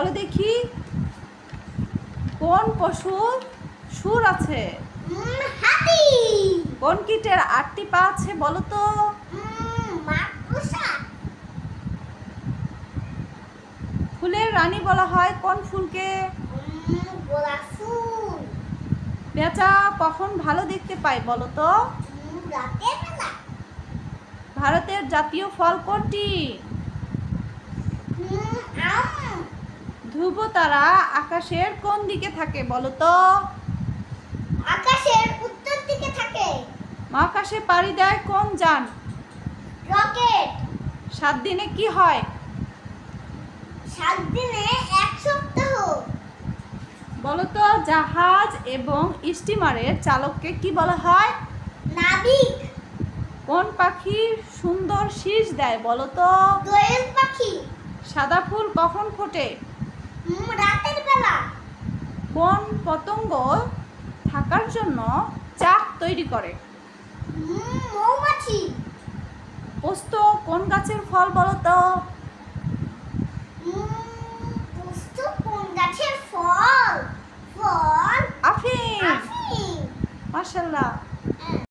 বলো দেখি, কোন পশুর সুর আছে? হাতি। কোন কীটের 8টি পা আছে বলো তো? মাকড়সা। ফুলের রানী বলা হয় কোন ফুলকে? গোলাপ ফুল। পেঁচা কখন ভালো দেখতে পায় বলো তো? রাতের বেলা। ভারতের জাতীয় ফল কোনটি? আম। ধ্রুব তারা আকাশের কোন দিকে থাকে বলো তো? আকাশের উত্তর দিকে থাকে। মহাকাশে পাড়ি দেয় কোন যান? রকেট। 7 দিনে কি হয়? 7 দিনে 1 সপ্তাহ। বলো তো জাহাজ এবং স্টিমারের চালককে কি বলা হয়? নাবিক। কোন পাখি সুন্দর শীষ দেয় বলো তো? দোয়েল পাখি। সাদা ফুল কখন ফোটে? রাতের বেলা। কোন পতঙ্গ থাকার জন্য চাক তৈরি করে? মৌমাছি। পোস্ত কোন গাছের ফল বলো তো? পোস্ত কোন গাছের ফল? আফিম। আফিম। মাশাআল্লাহ।